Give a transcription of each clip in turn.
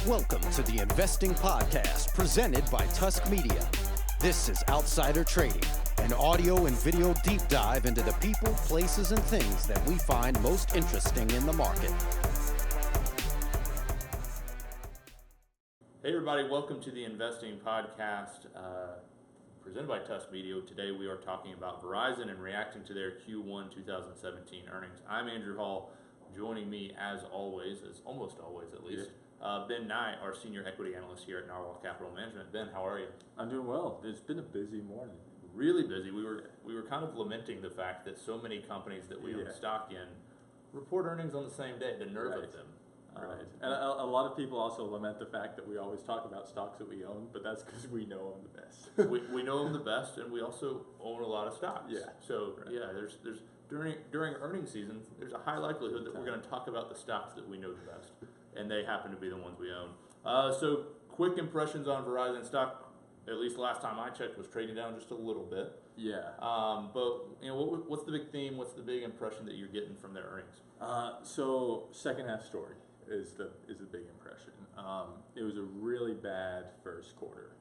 Welcome to the Investing Podcast presented by Tusk Media. This is Outsider Trading, an audio and video deep dive into the people, places, and things that we find most interesting in the market. Hey everybody, welcome to the Investing Podcast presented by Tusk Media. Today we are talking about Verizon and reacting to their Q1 2017 earnings. I'm Andrew Hall. Joining me as always, as almost always at least, Ben Nye, our senior equity analyst here at Narwhal Capital Management. Ben, how are you? I'm doing well. It's been a busy morning. Really busy. We were kind of lamenting the fact that so many companies that we own stock in report earnings on the same day. The nerve of them. Right. And a lot of people also lament the fact that we always talk about stocks that we own, but that's because we know them the best. we know them the best, and we also own a lot of stocks. Yeah. So there's during earnings season, there's a high likelihood that we're going to talk about the stocks that we know the best, and they happen to be the ones we own. So quick impressions on Verizon stock. At least last time I checked, was trading down just a little bit. Yeah. But what's the big theme? What's the big impression that you're getting from their earnings? So second half story is the big impression. It was a really bad first quarter.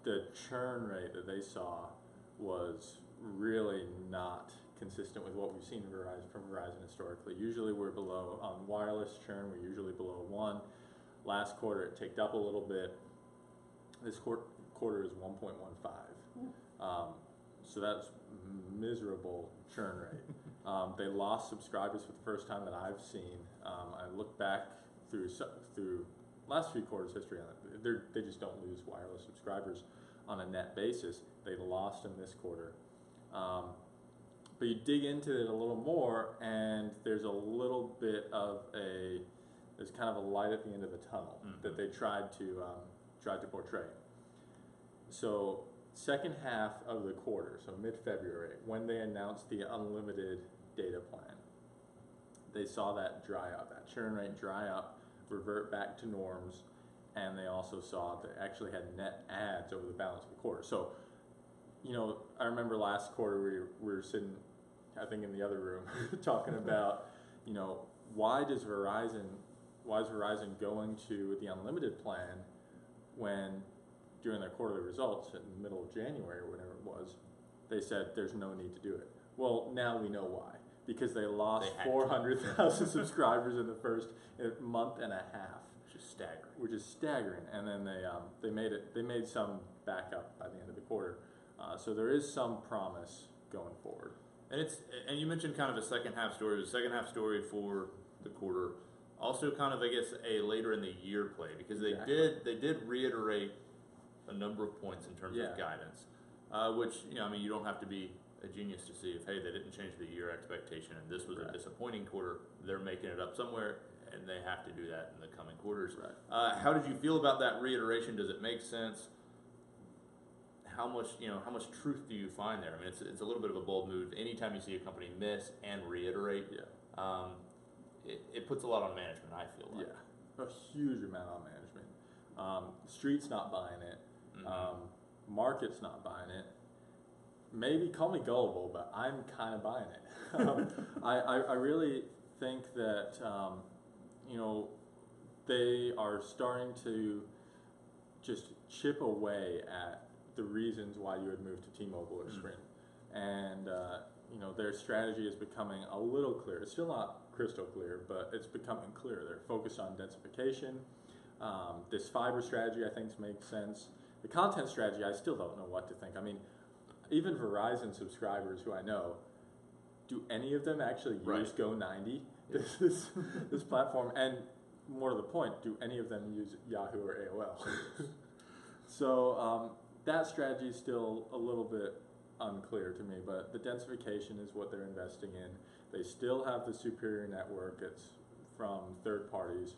The churn rate that they saw was really not consistent with what we've seen from Verizon historically. Usually we're below on wireless churn. We're usually below 1. Last quarter it ticked up a little bit. This quarter is 1.15. So that's miserable churn rate. They lost subscribers for the first time that I've seen. I look back through last few quarters history on it. They just don't lose wireless subscribers on a net basis. They lost them this quarter. But you dig into it a little more, and there's a little bit of there's kind of a light at the end of the tunnel that they tried to portray. So second half of the quarter, so mid-February, when they announced the unlimited data plan, they saw that dry up, that churn rate dry up, revert back to norms, and they also saw that they actually had net adds over the balance of the quarter. So, I remember last quarter we were sitting, I think, in the other room talking about, why is Verizon going to the unlimited plan when during their quarterly results in the middle of January or whatever it was, they said there's no need to do it. Well, now we know why. Because they lost 400,000 subscribers in the first month and a half. Which is staggering. And then they made some backup by the end of the quarter. So there is some promise going forward. And you mentioned kind of a second half story. It was a second half story for the quarter. Also kind of, I guess, a later in the year play, because they did reiterate a number of points in terms of guidance, which, you don't have to be a genius to see if, hey, they didn't change the year expectation and this was a disappointing quarter. They're making it up somewhere, and they have to do that in the coming quarters. Right. How did you feel about that reiteration? Does it make sense? How much truth do you find there? I mean, it's a little bit of a bold move. Anytime you see a company miss and reiterate, it puts a lot on management, I feel like. Yeah, a huge amount on management. Street's not buying it. Market's not buying it. Maybe call me gullible, but I'm kind of buying it. I really think that they are starting to just chip away at the reasons why you would move to T-Mobile or Sprint, and their strategy is becoming a little clear. It's still not crystal clear, but it's becoming clear. They're focused on densification. This fiber strategy, I think, makes sense. The content strategy, I still don't know what to think. I mean, even Verizon subscribers who I know, do any of them actually use Go90, this platform? And more to the point, do any of them use Yahoo or AOL? So that strategy is still a little bit unclear to me, but the densification is what they're investing in. They still have the superior network. It's from third parties.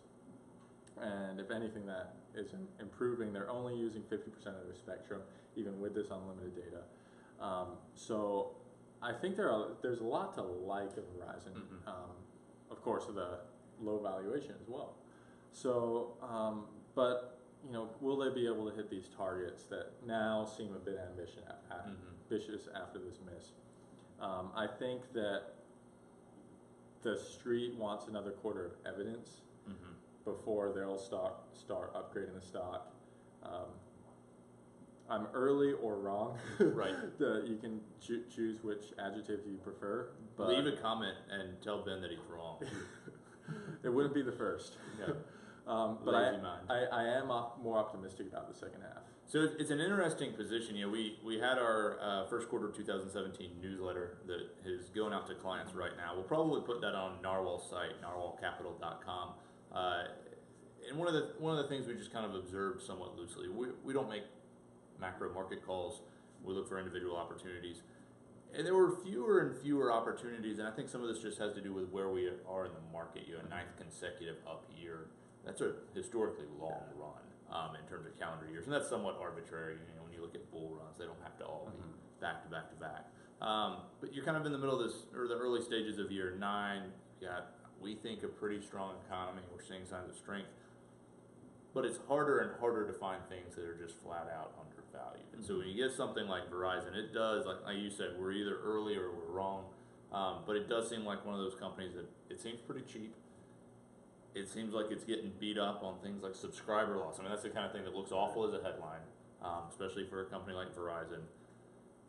And if anything, that is improving. They're only using 50% of their spectrum, even with this unlimited data. So I think there's a lot to like of Verizon. Of course, the low valuation as well. So, but will they be able to hit these targets that now seem a bit ambitious after this miss? I think that the street wants another quarter of evidence before they'll start upgrading the stock. I'm early or wrong. Right. You can choose which adjective you prefer. But leave a comment and tell Ben that he's wrong. It wouldn't be the first. No. But Lazy mind. I am more optimistic about the second half. So it's an interesting position. We had our first quarter of 2017 newsletter that is going out to clients right now. We'll probably put that on Narwhal's site, narwhalcapital.com. And one of the things we just kind of observed somewhat loosely, we don't make macro market calls. We look for individual opportunities. And there were fewer and fewer opportunities, and I think some of this just has to do with where we are in the market. You know, a ninth consecutive up year. That's a historically long run in terms of calendar years, and that's somewhat arbitrary. You know, when you look at bull runs, they don't have to all be back to back to back. But you're kind of in the middle of this, or the early stages of year 9. You got, we think, a pretty strong economy. We're seeing signs of strength. But it's harder and harder to find things that are just flat out undervalued. And so when you get something like Verizon, it does, like you said, we're either early or we're wrong. But it does seem like one of those companies that it seems pretty cheap. It seems like it's getting beat up on things like subscriber loss. I mean, that's the kind of thing that looks awful as a headline, especially for a company like Verizon.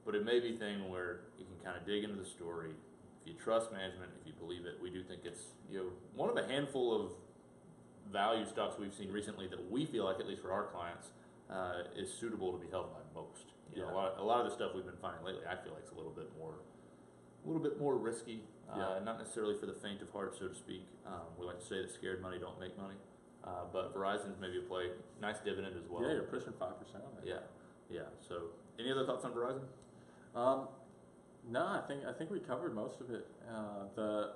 But it may be a thing where you can kind of dig into the story. If you trust management, if you believe it, we do think it's, you know, one of a handful of value stocks we've seen recently that we feel like, at least for our clients, is suitable to be held by most. You know, a lot of the stuff we've been finding lately, I feel like it's a little bit more risky. Not necessarily for the faint of heart, so to speak. We like to say that scared money don't make money. But Verizon's maybe a play, nice dividend as well. Yeah, you're pushing 5% on it. Yeah. So, any other thoughts on Verizon? No, I think we covered most of it.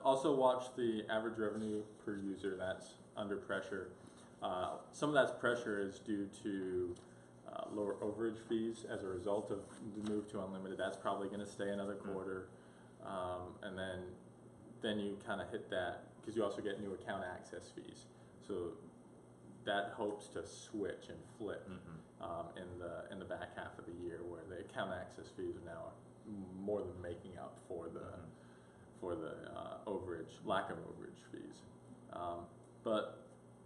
Also watch the average revenue per user. That's under pressure. Some of that pressure is due to lower overage fees as a result of the move to unlimited. That's probably going to stay another quarter, and then you kind of hit that because you also get new account access fees. So that hopes to switch and flip in the back half of the year, where the account access fees are now more than making up for the lack of overage fees. But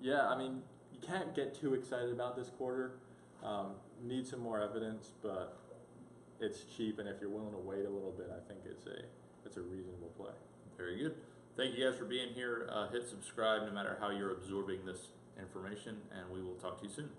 yeah, I mean, you can't get too excited about this quarter. Need some more evidence, but it's cheap, and if you're willing to wait a little bit, I think it's a reasonable play. Very good. Thank you guys for being here. Hit subscribe no matter how you're absorbing this information, and we will talk to you soon.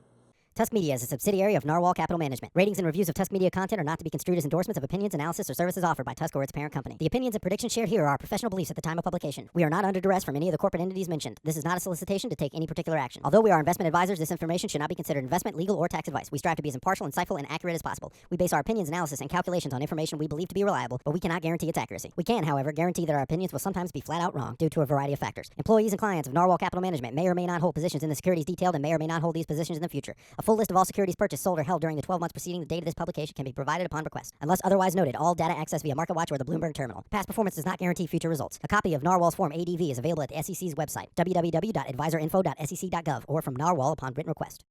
Tusk Media is a subsidiary of Narwhal Capital Management. Ratings and reviews of Tusk Media content are not to be construed as endorsements of opinions, analysis, or services offered by Tusk or its parent company. The opinions and predictions shared here are our professional beliefs at the time of publication. We are not under duress from any of the corporate entities mentioned. This is not a solicitation to take any particular action. Although we are investment advisors, this information should not be considered investment, legal, or tax advice. We strive to be as impartial, insightful, and accurate as possible. We base our opinions, analysis, and calculations on information we believe to be reliable, but we cannot guarantee its accuracy. We can, however, guarantee that our opinions will sometimes be flat out wrong due to a variety of factors. Employees and clients of Narwhal Capital Management may or may not hold positions in the securities detailed and may or may not hold these positions in the future. A full list of all securities purchased, sold, or held during the 12 months preceding the date of this publication can be provided upon request. Unless otherwise noted, all data accessed via MarketWatch or the Bloomberg terminal. Past performance does not guarantee future results. A copy of Narwhal's Form ADV is available at the SEC's website, www.advisorinfo.sec.gov, or from Narwhal upon written request.